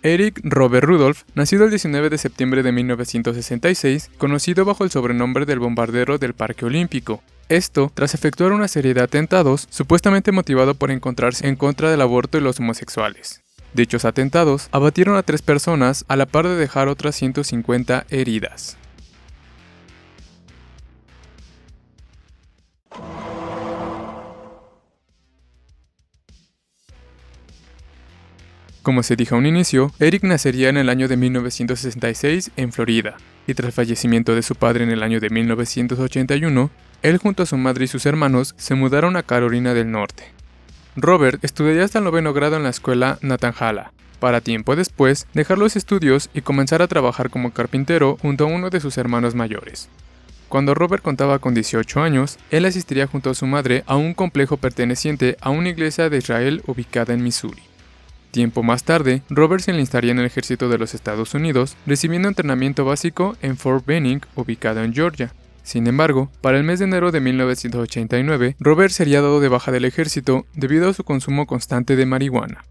Eric Robert Rudolph, nacido el 19 de septiembre de 1966, conocido bajo el sobrenombre del bombardero del Parque Olímpico. Esto tras efectuar una serie de atentados, supuestamente motivado por encontrarse en contra del aborto y los homosexuales. Dichos atentados abatieron a 3 personas a la par de dejar otras 150 heridas. Como se dijo a un inicio, Eric nacería en el año de 1966 en Florida, y tras el fallecimiento de su padre en el año de 1981, él junto a su madre y sus hermanos se mudaron a Carolina del Norte. Robert estudiaría hasta el 9º grado en la escuela Nantahala, para tiempo después dejar los estudios y comenzar a trabajar como carpintero junto a uno de sus hermanos mayores. Cuando Robert contaba con 18 años, él asistiría junto a su madre a un complejo perteneciente a una iglesia de Israel ubicada en Missouri. Tiempo más tarde, Robert se enlistaría en el ejército de los Estados Unidos, recibiendo entrenamiento básico en Fort Benning, ubicado en Georgia. Sin embargo, para el mes de enero de 1989, Robert sería dado de baja del ejército debido a su consumo constante de marihuana.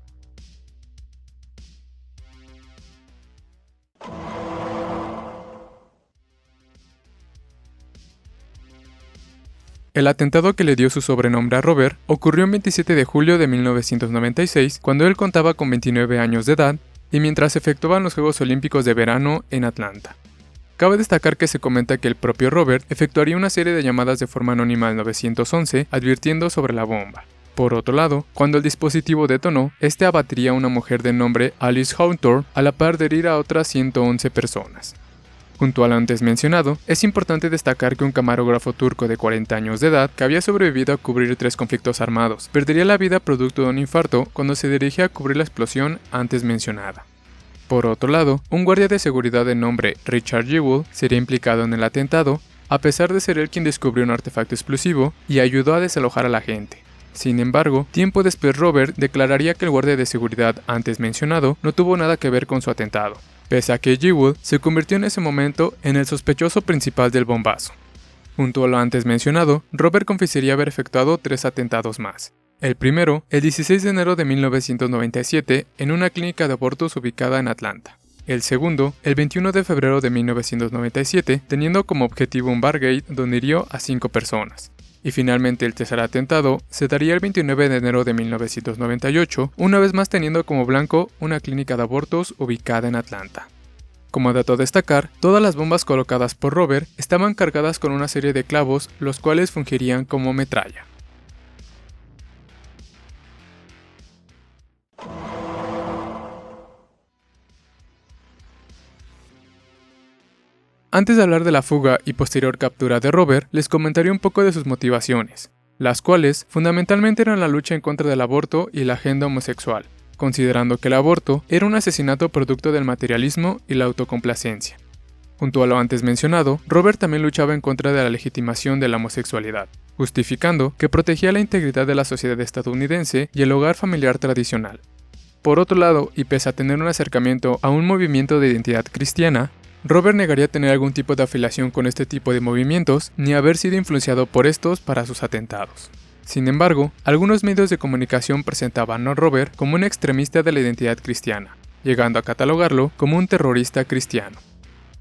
El atentado que le dio su sobrenombre a Robert ocurrió el 27 de julio de 1996, cuando él contaba con 29 años de edad y mientras efectuaban los Juegos Olímpicos de verano en Atlanta. Cabe destacar que se comenta que el propio Robert efectuaría una serie de llamadas de forma anónima al 911 advirtiendo sobre la bomba. Por otro lado, cuando el dispositivo detonó, este abatiría a una mujer de nombre Alice Hawthorne a la par de herir a otras 111 personas. Junto al antes mencionado, es importante destacar que un camarógrafo turco de 40 años de edad, que había sobrevivido a cubrir 3 conflictos armados, perdería la vida producto de un infarto cuando se dirigía a cubrir la explosión antes mencionada. Por otro lado, un guardia de seguridad de nombre Richard Jewell sería implicado en el atentado, a pesar de ser él quien descubrió un artefacto explosivo y ayudó a desalojar a la gente. Sin embargo, tiempo después Robert declararía que el guardia de seguridad antes mencionado no tuvo nada que ver con su atentado, pese a que Jewell se convirtió en ese momento en el sospechoso principal del bombazo. Junto a lo antes mencionado, Robert confesaría haber efectuado 3 atentados más. El primero, el 16 de enero de 1997, en una clínica de abortos ubicada en Atlanta. El segundo, el 21 de febrero de 1997, teniendo como objetivo un bargate donde hirió a 5 personas. Y finalmente el tercer atentado se daría el 29 de enero de 1998, una vez más teniendo como blanco una clínica de abortos ubicada en Atlanta. Como dato a destacar, todas las bombas colocadas por Robert estaban cargadas con una serie de clavos, los cuales fungirían como metralla. Antes de hablar de la fuga y posterior captura de Robert, les comentaré un poco de sus motivaciones, las cuales fundamentalmente eran la lucha en contra del aborto y la agenda homosexual, considerando que el aborto era un asesinato producto del materialismo y la autocomplacencia. Junto a lo antes mencionado, Robert también luchaba en contra de la legitimación de la homosexualidad, justificando que protegía la integridad de la sociedad estadounidense y el hogar familiar tradicional. Por otro lado, y pese a tener un acercamiento a un movimiento de identidad cristiana, Robert negaría tener algún tipo de afiliación con este tipo de movimientos ni haber sido influenciado por estos para sus atentados. Sin embargo, algunos medios de comunicación presentaban a Robert como un extremista de la identidad cristiana, llegando a catalogarlo como un terrorista cristiano.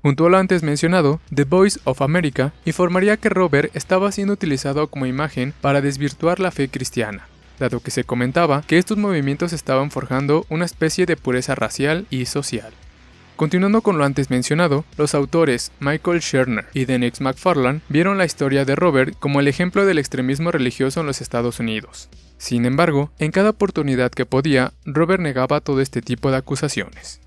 Junto a lo antes mencionado, The Voice of America informaría que Robert estaba siendo utilizado como imagen para desvirtuar la fe cristiana, dado que se comentaba que estos movimientos estaban forjando una especie de pureza racial y social. Continuando con lo antes mencionado, los autores Michael Sherner y Dennis McFarlane vieron la historia de Robert como el ejemplo del extremismo religioso en los Estados Unidos. Sin embargo, en cada oportunidad que podía, Robert negaba todo este tipo de acusaciones.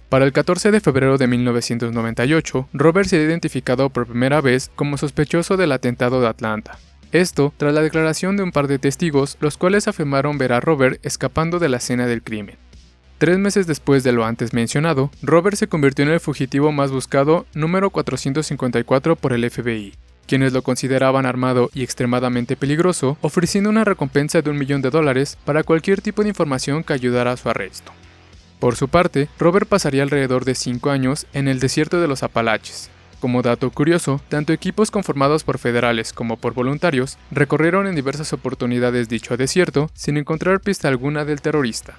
Para el 14 de febrero de 1998, Robert sería identificado por primera vez como sospechoso del atentado de Atlanta. Esto tras la declaración de un par de testigos, los cuales afirmaron ver a Robert escapando de la escena del crimen. 3 meses después de lo antes mencionado, Robert se convirtió en el fugitivo más buscado número 454 por el FBI, quienes lo consideraban armado y extremadamente peligroso, ofreciendo una recompensa de $1 millón para cualquier tipo de información que ayudara a su arresto. Por su parte, Robert pasaría alrededor de 5 años en el desierto de los Apalaches. Como dato curioso, tanto equipos conformados por federales como por voluntarios recorrieron en diversas oportunidades dicho desierto sin encontrar pista alguna del terrorista.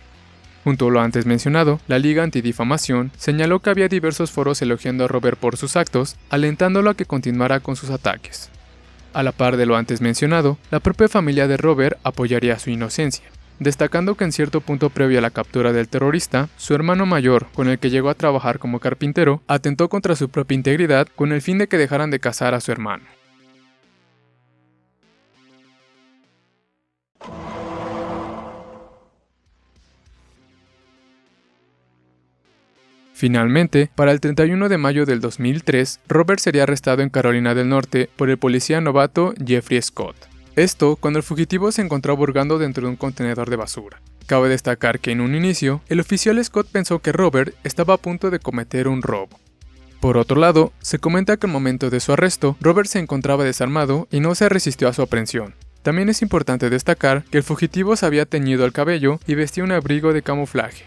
Junto a lo antes mencionado, la Liga Antidifamación señaló que había diversos foros elogiando a Robert por sus actos, alentándolo a que continuara con sus ataques. A la par de lo antes mencionado, la propia familia de Robert apoyaría su inocencia, destacando que en cierto punto previo a la captura del terrorista, su hermano mayor, con el que llegó a trabajar como carpintero, atentó contra su propia integridad con el fin de que dejaran de cazar a su hermano. Finalmente, para el 31 de mayo del 2003, Robert sería arrestado en Carolina del Norte por el policía novato Jeffrey Scott. Esto cuando el fugitivo se encontraba hurgando dentro de un contenedor de basura. Cabe destacar que en un inicio, el oficial Scott pensó que Robert estaba a punto de cometer un robo. Por otro lado, se comenta que al momento de su arresto, Robert se encontraba desarmado y no se resistió a su aprehensión. También es importante destacar que el fugitivo se había teñido el cabello y vestía un abrigo de camuflaje.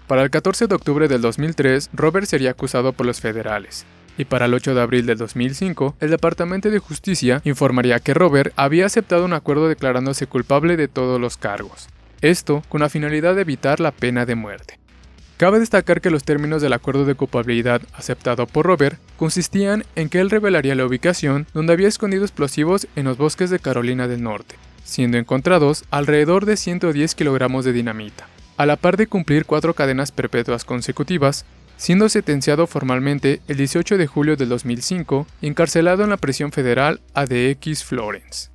Para el 14 de octubre del 2003, Robert sería acusado por los federales, y para el 8 de abril del 2005, el Departamento de Justicia informaría que Robert había aceptado un acuerdo declarándose culpable de todos los cargos, esto con la finalidad de evitar la pena de muerte. Cabe destacar que los términos del acuerdo de culpabilidad aceptado por Robert consistían en que él revelaría la ubicación donde había escondido explosivos en los bosques de Carolina del Norte, siendo encontrados alrededor de 110 kilogramos de dinamita, a la par de cumplir 4 cadenas perpetuas consecutivas, siendo sentenciado formalmente el 18 de julio del 2005 y encarcelado en la prisión federal ADX Florence.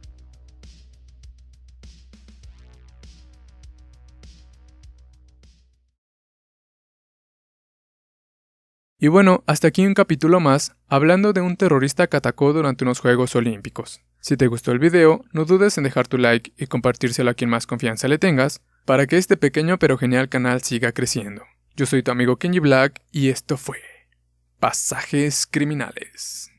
Y bueno, hasta aquí un capítulo más, hablando de un terrorista que atacó durante unos Juegos Olímpicos. Si te gustó el video, no dudes en dejar tu like y compartírselo a quien más confianza le tengas, para que este pequeño pero genial canal siga creciendo. Yo soy tu amigo Kenji Black y esto fue Pasajes Criminales.